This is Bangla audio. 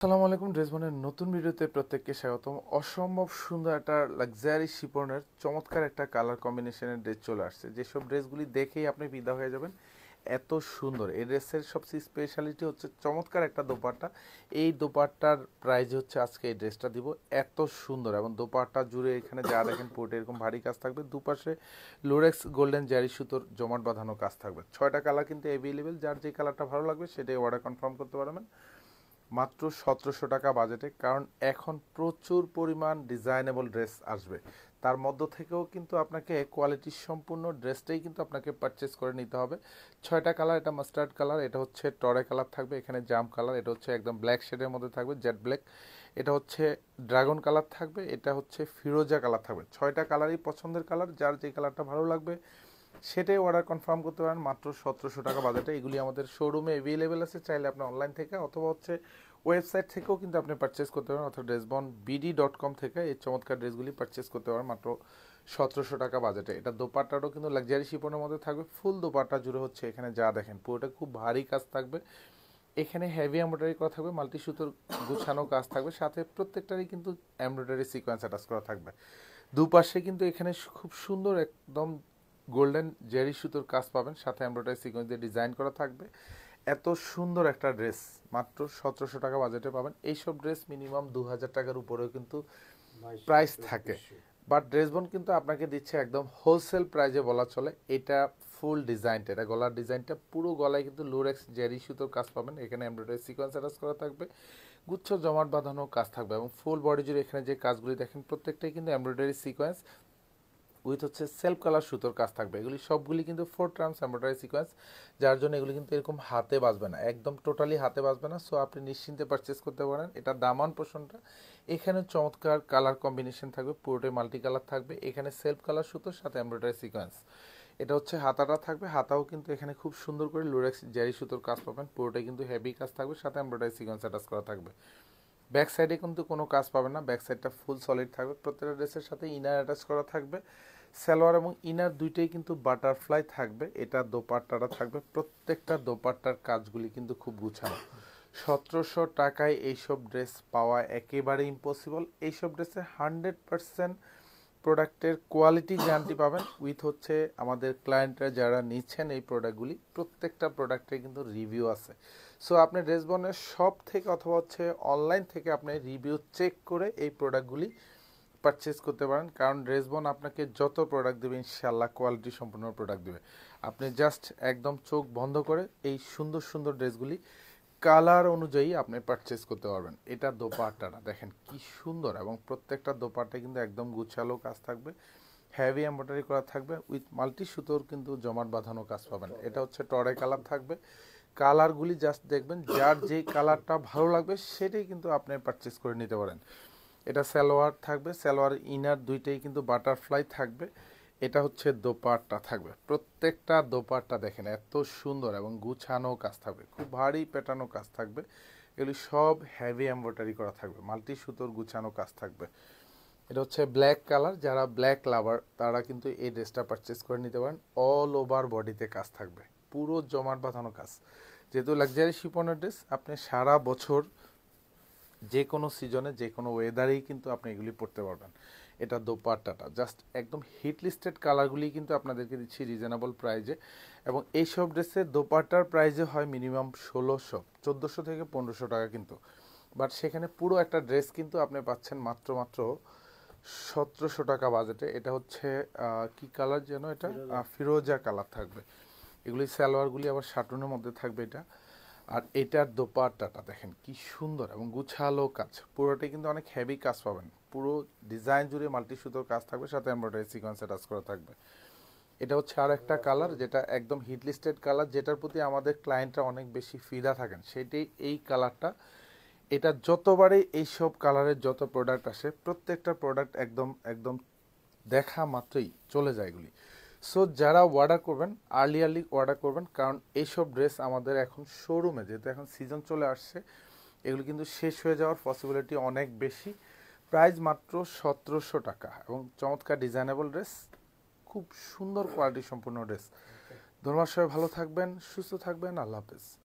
আসসালামু আলাইকুম। ড্রেসবনের নতুন ভিডিওতে প্রত্যেককে স্বাগতম। অসম্ভব সুন্দর একটা লাক্সারি শিপনের চমৎকার একটা কালার কম্বিনেশনের ড্রেস চলে আসছে, যেসব ড্রেসগুলি দেখেই আপনি ফিদা হয়ে যাবেন। এত সুন্দর এই ড্রেসের সবচেয়ে স্পেশালিটি হচ্ছে চমৎকার একটা দোপাট্টা। এই দোপাট্টার প্রাইস হচ্ছে আজকে এই ড্রেসটা দিব এত সুন্দর, এবং দোপাট্টা জুড়ে এখানে যা দেখেন পুরোটা এরকম ভারী কাজ থাকবে। দুপাশে লোরেক্স গোল্ডেন জারি সুতোর জমাট বাঁধানো কাজ থাকবে। 6টা কালার কিন্তু অ্যাভেলেবেল, যার যে কালারটা ভালো লাগবে সেটাই অর্ডার কনফার্ম করতে পারবেন মাত্র 1700 টাকা বাজেটে। কারণ এখন প্রচুর পরিমাণ ডিজাইনেবল ড্রেস আসবে, তার মধ্য থেকেও কিন্তু আপনাকে কোয়ালিটি সম্পূর্ণ ড্রেসটাই কিন্তু আপনাকে পারচেস করে নিতে হবে। 6টা কালার, এটা মাস্টার্ড কালার, এটা হচ্ছে টরে কালার থাকবে, এখানে জাম কালার, এটা হচ্ছে একদম ব্ল্যাক শেডের মধ্যে থাকবে জেড ব্ল্যাক, এটা হচ্ছে ড্রাগন কালার থাকবে, এটা হচ্ছে ফিরোজা কালার থাকবে। 6টা কালারই পছন্দের কালার, যার যে কালারটা ভালো লাগবে সেটাই অর্ডার কনফার্ম করতে পারেন মাত্র 1700 টাকা বাজেটে। এগুলি আমাদের শোরুমে অ্যাভেলেবেল আছে, চাইলে আপনি অনলাইন থেকে অথবা হচ্ছে ওয়েবসাইট থেকেও কিন্তু আপনি পারচেস করতে পারেন, অথবা ড্রেসবন.বিডি.কম থেকে এই চমৎকার ড্রেসগুলি পারচেস করতে পারেন মাত্র 1700 টাকা বাজেটে। এটা দোপাট্টাটাও কিন্তু লাক্সারি শিপনের মধ্যে থাকবে, ফুল দোপাট্টা জুড়ে হচ্ছে এখানে যা দেখেন পুরোটা খুব ভারী কাজ থাকবে। এখানে হেভি এমব্রয়ডারি করা থাকবে, মাল্টি সুতোর গুছানো কাজ থাকবে, সাথে প্রত্যেকটারই কিন্তু এমব্রয়ডারি সিকোয়েন্স অ্যাটাচ করা থাকবে। দুপাশে কিন্তু এখানে খুব সুন্দর একদম গোল্ডেন জেরি সুতোর কাজ পাবেন, সাথে এমব্রয়ডারি সিকোয়েন্স দিয়ে ডিজাইন করা থাকবে। এত সুন্দর একটা ড্রেস মাত্র 1700 টাকা বাজেটে পাবেন। এইসব ড্রেস মিনিমাম 2000 টাকার উপরেও কিন্তু প্রাইস থাকে, বাট ড্রেসবন কিন্তু আপনাকে দিচ্ছে একদম হোলসেল প্রাইজে বলা চলে। এটা ফুল ডিজাইনটা, এটা গলার ডিজাইনটা পুরো গলায় কিন্তু লোরেক্স জেরি সুতোর কাজ পাবেন, এখানে এমব্রয়ডারি সিকোয়েন্স অ্যাটাচ করা থাকবে, গুচ্ছ জমাট বাঁধানো কাজ থাকবে, এবং ফুল বডি জুড়ে এখানে যে কাজগুলি দেখেন প্রত্যেকটাই কিন্তু এমব্রয়ডারি সিকোয়েন্স উইথ হচ্ছে সেলফ কালার সুতোর কাজ থাকবে। এগুলি সবগুলি কিন্তু 4 ট্রান্স এমব্রয়ডারি সিকোয়েন্স, যার জন্য এগুলি কিন্তু এরকম হাতে বাজবে না, একদম টোটালি হাতে বাজবে না। সো আপনি নিশ্চিন্তে পারচেস করতে পারেন। এটা দামান পোষণটা এখানে চমৎকার কালার কম্বিনেশন থাকবে, পুরোটাই মাল্টি কালার থাকবে, এখানে সেলফ কালার সুতোর সাথে এমব্রয়ডারি সিকোয়েন্স। এটা হচ্ছে হাতাটা থাকবে, হাতাও কিন্তু এখানে খুব সুন্দর করে লুরেক্স জারি সুতোর কাজ পাবেন, পুরোটাই কিন্তু হেভি কাজ থাকবে, সাথে এমব্রয়ডারি সিকোয়েন্স অ্যাটাচ করা থাকবে। ব্যাক সাইডে কিন্তু কোনো কাজ পাবেন না, ব্যাক সাইডটা ফুল সলিড থাকবে। প্রত্যেকটা ড্রেসের সাথে ইনার অ্যাটাচ করা থাকবে, সালোয়ার এবং ইনার দুইটাই কিন্তু বাটারফ্লাই থাকবে। এটা দোপাট্টাটা থাকবে, প্রত্যেকটা দোপাট্টার কাজগুলি কিন্তু খুব গুছানো। 1700 টাকায় এইসব ড্রেস পাওয়া একেবারে ইম্পসিবল। এইসব ড্রেসে 100% প্রোডাক্টের কোয়ালিটি গ্যারান্টি পাবেন, উইথ হচ্ছে আমাদের ক্লায়েন্টরা যারা নিচ্ছেন এই প্রোডাক্টগুলি প্রত্যেকটা প্রোডাক্টে কিন্তু রিভিউ আছে। সো আপনি ড্রেসবনের শপ থেকে অথবা হচ্ছে অনলাইন থেকে আপনি রিভিউ চেক করে এই প্রোডাক্টগুলি পারচেস করতে পারেন। কারণ ড্রেসবন আপনাকে যত প্রোডাক্ট দেবে ইনশাল্লাহ কোয়ালিটি সম্পূর্ণ প্রোডাক্ট দেবে। আপনি জাস্ট একদম চোখ বন্ধ করে এই সুন্দর সুন্দর ড্রেসগুলি কালার অনুযায়ী আপনি পারচেস করতে পারবেন। এটা দোপাট্টাটা দেখেন কি সুন্দর, এবং প্রত্যেকটা দোপাট্টা কিন্তু একদম গুছালো কাজ থাকবে, হেভি এমব্রয়ডারি করা থাকবে, উইথ মাল্টি সুতোর কিন্তু জমাট বাঁধানো কাজ পাবেন। এটা হচ্ছে টরে কালার থাকবে। কালারগুলি জাস্ট দেখবেন, যার যেই কালারটা ভালো লাগবে সেটাই কিন্তু আপনি পারচেস করে নিতে পারেন। এটা সালোয়ার থাকবে, সালোয়ার ইনার দুইটাই কিন্তু বাটারফ্লাই থাকবে। এটা হচ্ছে দোপাট্টা থাকবে, প্রত্যেকটা দোপাট্টা দেখেন এত সুন্দর এবং গুছানো কাজ থাকবে, খুব ভারী পেটানো কাজ থাকবে। এগুলি সব হেভি এমব্রয়ডারি করা থাকবে, মাল্টি সুতোর গুছানো কাজ থাকবে। এটা হচ্ছে ব্ল্যাক কালার, যারা ব্ল্যাক লাভার তারা কিন্তু এই ড্রেসটা পারচেস করে নিতে পারেন। অল ওভার বডিতে কাজ থাকবে, পুরো জমাট বাঁধানো কাজ। যেহেতু লাক্সারি শিপনের ড্রেস, আপনি সারা বছর যে কোনো সিজনে যে কোনো ওয়েদারেই কিন্তু আপনি এগুলি পরতে পারবেন। এটা দোপাট্টাটা জাস্ট একদম হিট লিস্টেড কালারগুলি কিন্তু আপনাদেরকে দিচ্ছি রিজনেবল প্রাইজে, এবং এইসব ড্রেসের দোপাট্টার প্রাইজে হয় মিনিমাম 1400 থেকে 1500 টাকা কিন্তু। বাট সেখানে পুরো একটা ড্রেস কিন্তু আপনি পাচ্ছেন মাত্র মাত্র 1700 টাকা বাজেটে। এটা হচ্ছে কি কালার যেন, এটা ফিরোজা কালার থাকবে। এগুলি সালোয়ারগুলি আবার শাটনের মধ্যে থাকবে এটা। আর এটার দোপাট্টাটা দেখেন কি সুন্দর এবং গুছালো কাজ, পুরোটাই কিন্তু অনেক হেভি কাজ পাবেন, পুরো ডিজাইন জুড়ে মাল্টি সুতোর কাজ থাকবে, সাথে এমব্রয়ডারি সিকোয়েন্স অ্যাটাচ করা থাকবে। এটা হচ্ছে আর একটা কালার, যেটা একদম হিট লিস্টেড কালার, যেটার প্রতি আমাদের ক্লায়েন্টরা অনেক বেশি ফিদা থাকেন, সেটাই এই কালারটা। এটা যতবারই এইসব কালারের যত প্রোডাক্ট আসে প্রত্যেকটা প্রোডাক্ট একদম একদম দেখা মাত্রই চলে যায় এগুলি। সো যারা অর্ডার করবেন আর্লি আর্লি অর্ডার করবেন, কারণ এইসব ড্রেস আমাদের এখন শোরুমে যেহেতু এখন সিজন চলে আসছে, এগুলো কিন্তু শেষ হয়ে যাওয়ার পসিবিলিটি অনেক বেশি। প্রাইস মাত্র 1700 টাকা, এবং চমৎকার ডিজাইনেবল ড্রেস, খুব সুন্দর কোয়ালিটি সম্পূর্ণ ড্রেস। ধন্যবাদ, সবাই ভালো থাকবেন, সুস্থ থাকবেন, আল্লাহ হাফেজ।